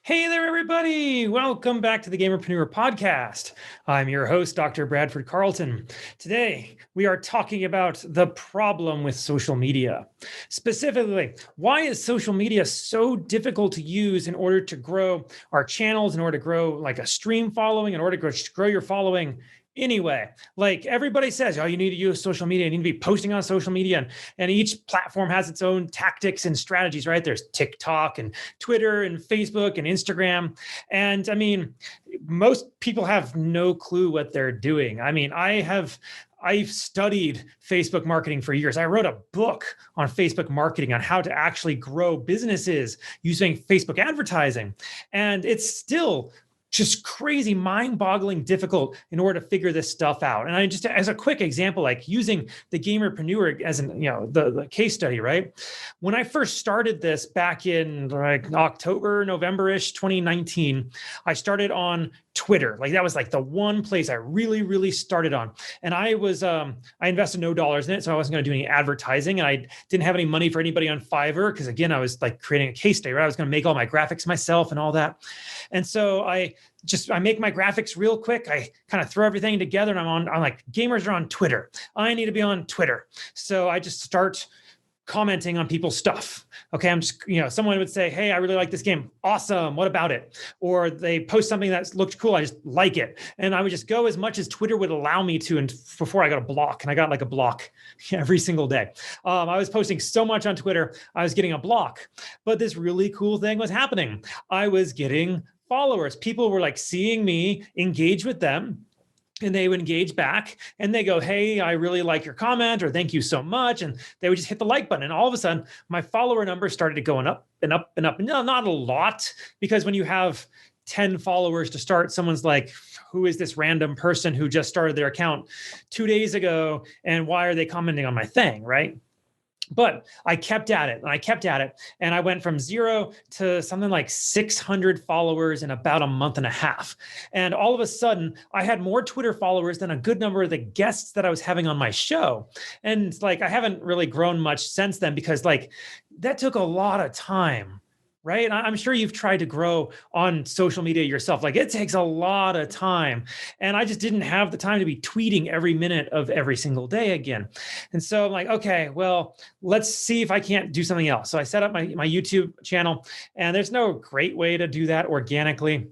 Hey there, everybody. Welcome back to the Gamerpreneur podcast. I'm your host, Dr. Bradford Carlton. Today, we are talking about the problem with social media. Specifically, why is social media so difficult to use in order to grow our channels, in order to grow like a stream following, in order to grow your following? Anyway, like everybody says, oh, you need to use social media. You need to be posting on social media. And each platform has its own tactics and strategies, right? There's TikTok and Twitter and Facebook and Instagram. And I mean, most people have no clue what they're doing. I mean, I've studied Facebook marketing for years. I wrote a book on Facebook marketing on how to actually grow businesses using Facebook advertising. And it's still just crazy, mind-boggling difficult in order to figure this stuff out. And I just, as a quick example, like using the Gamerpreneur as an, the case study, right? When I first started this back in like October, November-ish, 2019, I started on Twitter. Like that was like the one place I really started on. And I invested no dollars in it. So I wasn't going to do any advertising. And I didn't have any money for anybody on Fiverr. Cause again, I was like creating a case study, right? I was going to make all my graphics myself and all that. And so I make my graphics real quick. I kind of throw everything together and I'm like, gamers are on Twitter. I need to be on Twitter. So I just start commenting on people's stuff. Okay. I'm just, someone would say, hey, I really like this game. Awesome. What about it? Or they post something that looked cool. I just like it. And I would just go as much as Twitter would allow me to. And before I got a block, and I got like a block every single day. I was posting so much on Twitter, I was getting a block. But this really cool thing was happening. I was getting followers. People were like seeing me engage with them. And they would engage back and they go, hey, I really like your comment, or thank you so much. And they would just hit the like button. And all of a sudden, my follower numbers started going up and up and up. No, not a lot, because when you have 10 followers to start, someone's like, who is this random person who just started their account 2 days ago? And why are they commenting on my thing, right? But I kept at it and I kept at it. And I went from 0 to something like 600 followers in about a month and a half. And all of a sudden, I had more Twitter followers than a good number of the guests that I was having on my show. And like, I haven't really grown much since then, because like that took a lot of time. Right? I'm sure you've tried to grow on social media yourself. Like it takes a lot of time. And I just didn't have the time to be tweeting every minute of every single day again. And so I'm like, okay, well, let's see if I can't do something else. So I set up my YouTube channel, and there's no great way to do that organically.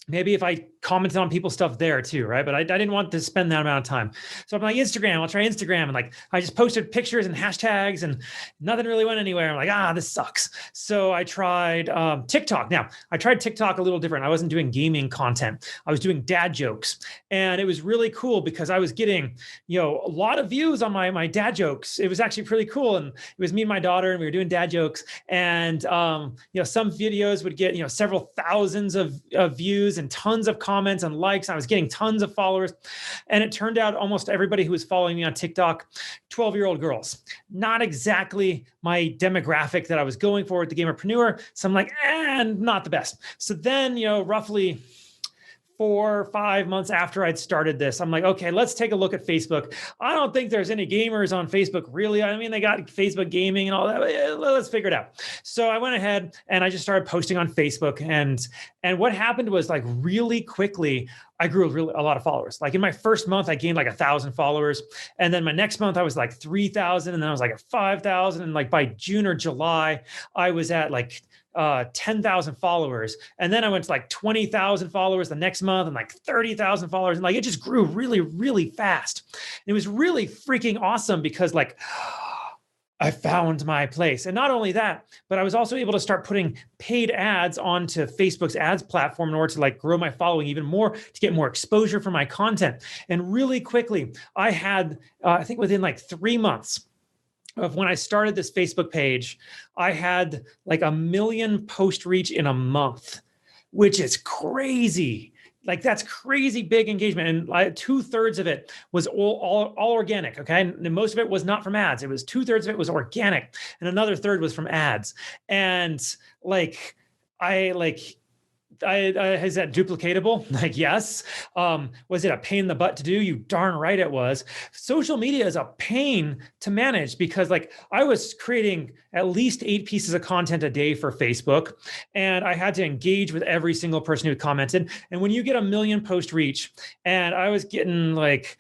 Maybe if I commented on people's stuff there too, right? But I didn't want to spend that amount of time. So I'm like, Instagram, I'll try Instagram. And like, I just posted pictures and hashtags and nothing really went anywhere. I'm like, this sucks. So I tried TikTok. Now, I tried TikTok a little different. I wasn't doing gaming content. I was doing dad jokes. And it was really cool because I was getting, a lot of views on my dad jokes. It was actually pretty cool. And it was me and my daughter, and we were doing dad jokes. And, some videos would get, several thousands of views and tons of comments and likes. I was getting tons of followers. And it turned out almost everybody who was following me on TikTok, 12-year-old girls. Not exactly my demographic that I was going for with the Gamerpreneur. So I'm like, not the best. So then, roughly 4 or 5 months after I'd started this, I'm like, okay, let's take a look at Facebook. I don't think there's any gamers on Facebook, really. I mean, they got Facebook gaming and all that. Let's figure it out. So I went ahead and I just started posting on Facebook. And what happened was, like, really quickly, I grew a lot of followers. Like in my first month, I gained like 1,000 followers. And then my next month, I was like 3,000. And then I was like at 5,000. And like by June or July, I was at like 10,000 followers. And then I went to like 20,000 followers the next month, and like 30,000 followers. And like, it just grew really fast. And it was really freaking awesome because like, I found my place. And not only that, but I was also able to start putting paid ads onto Facebook's ads platform in order to like grow my following even more, to get more exposure for my content. And really quickly, I had, I think within like 3 months of when I started this Facebook page, I had like 1 million post reach in a month, which is crazy. Like that's crazy big engagement. And 2/3 of it was all organic. Okay. And most of it was not from ads. It was 2/3 of it was organic, and another third was from ads. And Is that duplicatable? Like, yes. Was it a pain in the butt to do? You darn right it was. Social media is a pain to manage because, like, I was creating at least 8 pieces of content a day for Facebook, and I had to engage with every single person who commented. And when you get a million post reach, and I was getting like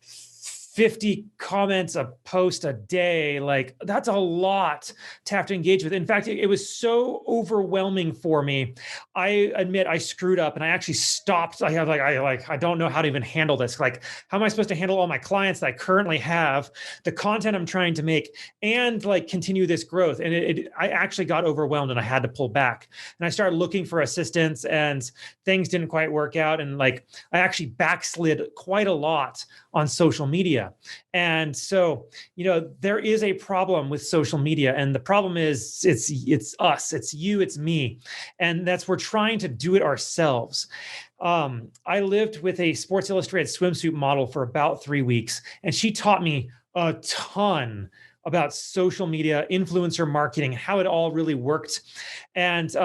50 comments a post a day, like that's a lot to have to engage with. In fact, it was so overwhelming for me. I admit I screwed up and I actually stopped. I don't know how to even handle this. Like, how am I supposed to handle all my clients that I currently have, the content I'm trying to make, and like continue this growth? And I actually got overwhelmed and I had to pull back. And I started looking for assistance and things didn't quite work out. And like, I actually backslid quite a lot on social media. And so, there is a problem with social media. And the problem is it's us, it's you, it's me. And we're trying to do it ourselves. I lived with a Sports Illustrated swimsuit model for about 3 weeks, and she taught me a ton about social media, influencer marketing, how it all really worked. And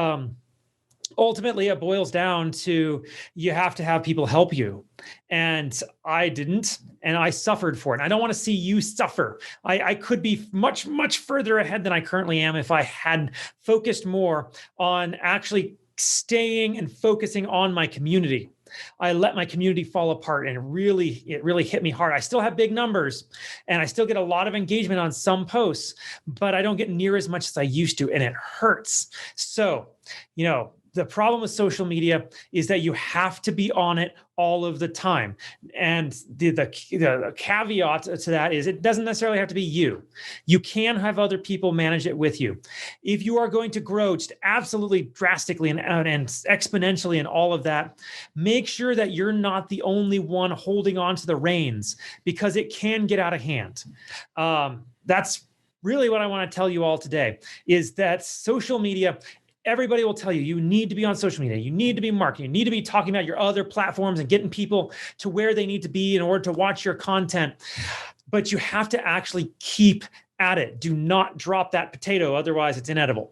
ultimately, it boils down to you have to have people help you. And I didn't, and I suffered for it. And I don't want to see you suffer. I could be much, much further ahead than I currently am if I had focused more on actually staying and focusing on my community. I let my community fall apart, and it really hit me hard. I still have big numbers and I still get a lot of engagement on some posts, but I don't get near as much as I used to, and it hurts. So, the problem with social media is that you have to be on it all of the time. And the caveat to that is it doesn't necessarily have to be you. You can have other people manage it with you. If you are going to grow just absolutely drastically and exponentially and all of that, make sure that you're not the only one holding on to the reins, because it can get out of hand. That's really what I want to tell you all today, is that social media, everybody will tell you, you need to be on social media. You need to be marketing. You need to be talking about your other platforms and getting people to where they need to be in order to watch your content. But you have to actually keep at it. Do not drop that potato. Otherwise, it's inedible.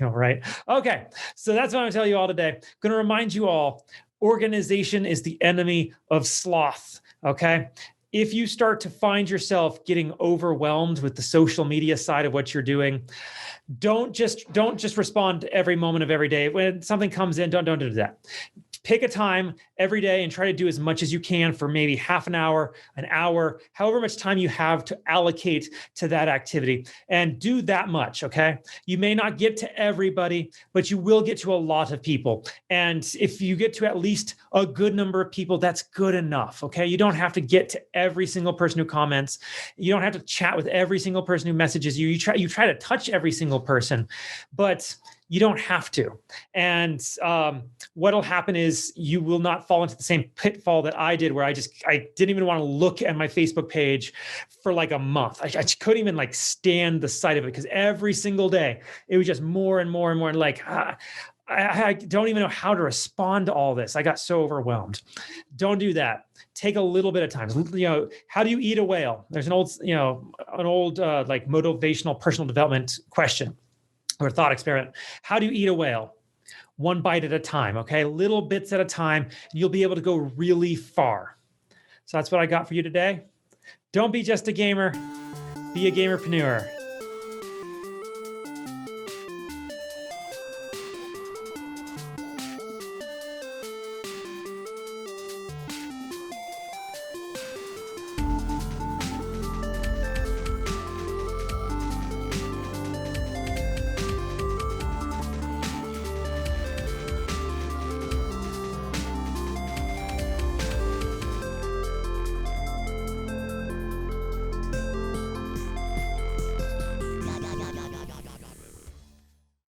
Right? Okay. So that's what I'm going to tell you all today. I'm going to remind you all, organization is the enemy of sloth. Okay. If you start to find yourself getting overwhelmed with the social media side of what you're doing, don't just respond every moment of every day. When something comes in, don't do that. Pick a time every day and try to do as much as you can for maybe half an hour, however much time you have to allocate to that activity, and do that much, okay? You may not get to everybody, but you will get to a lot of people. And if you get to at least a good number of people, that's good enough, okay? You don't have to get to every single person who comments. You don't have to chat with every single person who messages you. You try to touch every single person, but you don't have to. And what'll happen is you will not fall into the same pitfall that I did, where I didn't even want to look at my Facebook page for like a month. I couldn't even like stand the sight of it, because every single day it was just more and more and more. And like, I don't even know how to respond to all this. I got so overwhelmed. Don't do that. Take a little bit of time. How do you eat a whale? There's an old like motivational personal development question or thought experiment. How do you eat a whale? One bite at a time, okay? Little bits at a time, and you'll be able to go really far. So that's what I got for you today. Don't be just a gamer, be a gamerpreneur.